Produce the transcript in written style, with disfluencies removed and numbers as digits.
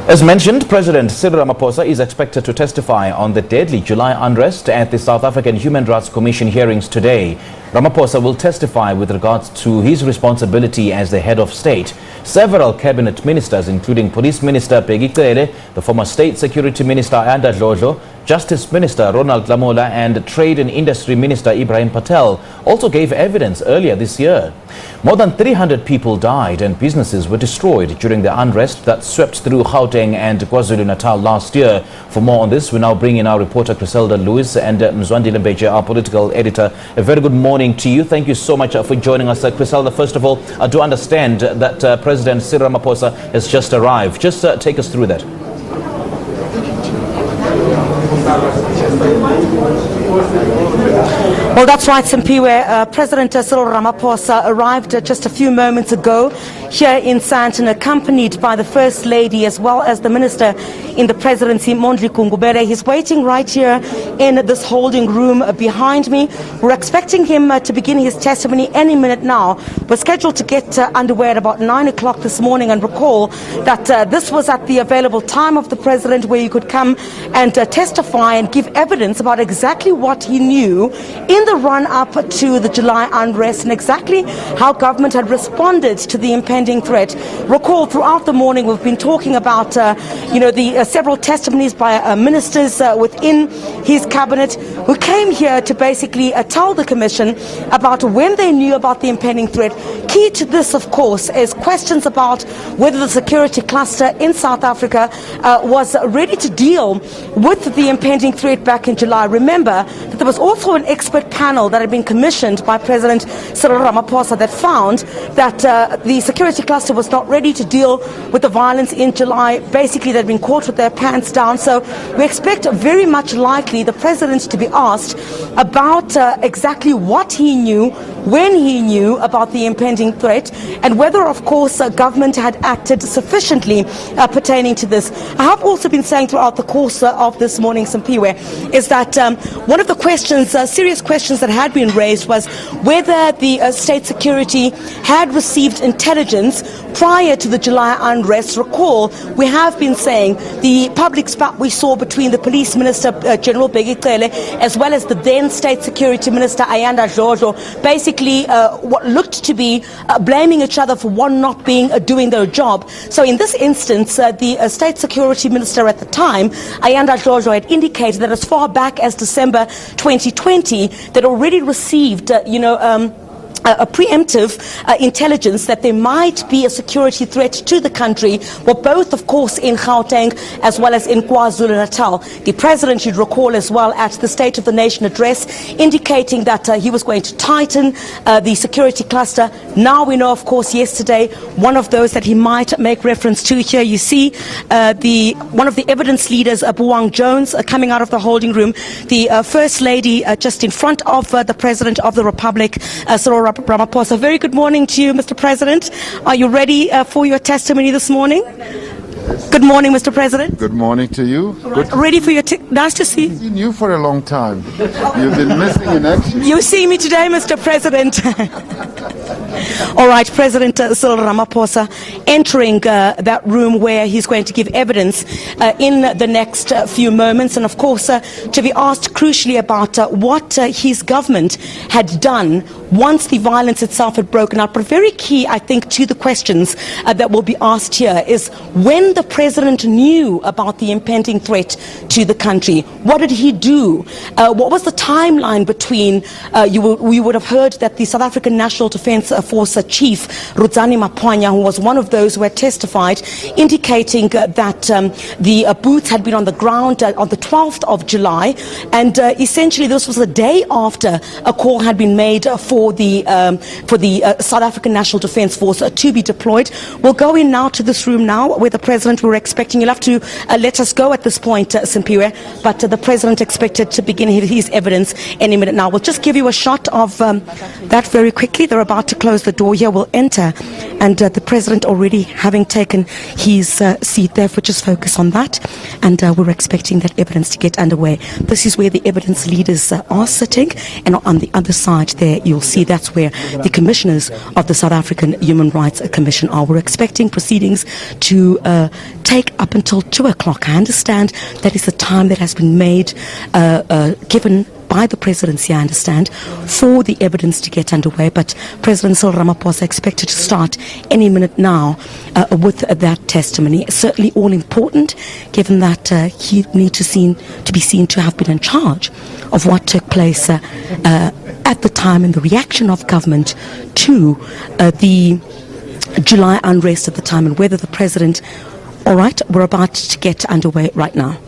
As mentioned, President Cyril Ramaphosa is expected to testify on the deadly July unrest at the South African Human Rights Commission hearings today. Ramaphosa will testify with regards to his responsibility as the head of state. Several cabinet ministers, including Police Minister Bheki Cele, the former State Security Minister Ayanda Dlodlo, Justice Minister Ronald Lamola and Trade and Industry Minister Ibrahim Patel, also gave evidence earlier this year. More than 300 people died and businesses were destroyed during the unrest that swept through Gauteng and KwaZulu-Natal last year. For more on this, we now bring in our reporter Griselda Lewis and Mzwandile Mbeje, our political editor. A very good morning to you. Thank you so much for joining us. Griselda, first of all, I do understand that President Cyril Ramaphosa has just arrived. Just take us through that. Well, that's right, Simpiwe. President Cyril Ramaphosa arrived just a few moments ago here in Sandton, accompanied by the First Lady as well as the Minister in the Presidency, Mondli Kungubere. He's waiting right here in this holding room behind me. We're expecting him to begin his testimony any minute now. We're scheduled to get underway at about 9 o'clock this morning, and recall that this was at the available time of the President where you could come and testify and give evidence about exactly what he knew in the run-up to the July unrest and exactly how government had responded to the impending threat. Recall, throughout the morning we've been talking about the several testimonies by ministers within his cabinet who came here to basically tell the Commission about when they knew about the impending threat. Key to this, of course, is questions about whether the security cluster in South Africa was ready to deal with the impending threat back in July. Remember that there was also an expert panel that had been commissioned by President Cyril Ramaphosa that found that the security cluster was not ready to deal with the violence in July. Basically, they'd been caught with their pants down. So we expect very much likely the President to be asked about exactly what he knew, when he knew about the impending threat, and whether, of course, government had acted sufficiently pertaining to this. I have also been saying throughout the course of this morning, Simpiwe, is that one of the questions, serious questions that had been raised was whether the state security had received intelligence prior to the July unrest. Recall, we have been saying the public spat we saw between the Police Minister General Bheki Cele as well as the then State Security Minister Ayanda Dlodlo, basically what looked to be blaming each other for one not doing their job. So in this instance, the State Security Minister at the time, Ayanda Dlodlo, had indicated that as far back as December 2020, that already received, a preemptive intelligence that there might be a security threat to the country, well, both, of course, in Gauteng as well as in KwaZulu-Natal. The President, you'd recall as well, at the State of the Nation address, indicating that he was going to tighten the security cluster. Now we know, of course, yesterday, one of those that he might make reference to here, you see one of the evidence leaders, Buwang Jones, coming out of the holding room, the First Lady just in front of the President of the Republic, Cyril Ramaphosa. Very good morning to you, Mr. President. Are you ready for your testimony this morning? Good morning, Mr. President. Good morning to you. Right. Ready for your nice to see you. I've seen you for a long time. You've been missing in action. You see me today, Mr. President. All right, President Cyril Ramaphosa entering that room where he's going to give evidence in the next few moments, and of course to be asked crucially about what his government had done once the violence itself had broken out. But very key, I think, to the questions that will be asked here is when the President knew about the impending threat to the country. What did he do? What was the timeline between, we would have heard that the South African National Defence Force Chief Rudzani Mapwanya, who was one of those who had testified, indicating that the boots had been on the ground on the 12th of July, and essentially this was the day after a call had been made for the South African National Defence Force to be deployed. We'll go in now to this room now where the President, we're expecting, you'll have to let us go at this point, Simpiwe, but the President expected to begin his evidence any minute now. We'll just give you a shot of that very quickly. They're about to close close the door here. We'll enter, and the President already having taken his seat there, for just focus on that. And we're expecting that evidence to get underway. This is where the evidence leaders are sitting, and on the other side there, you'll see that's where the commissioners of the South African Human Rights Commission are. We're expecting proceedings to take up until 2 o'clock. I understand that is the time that has been made, given by the presidency, I understand, for the evidence to get underway. But President Cyril Ramaphosa expected to start any minute now with that testimony. Certainly all important, given that he needs to be seen to have been in charge of what took place at the time, and the reaction of government to the July unrest at the time, and whether the president... All right, we're about to get underway right now.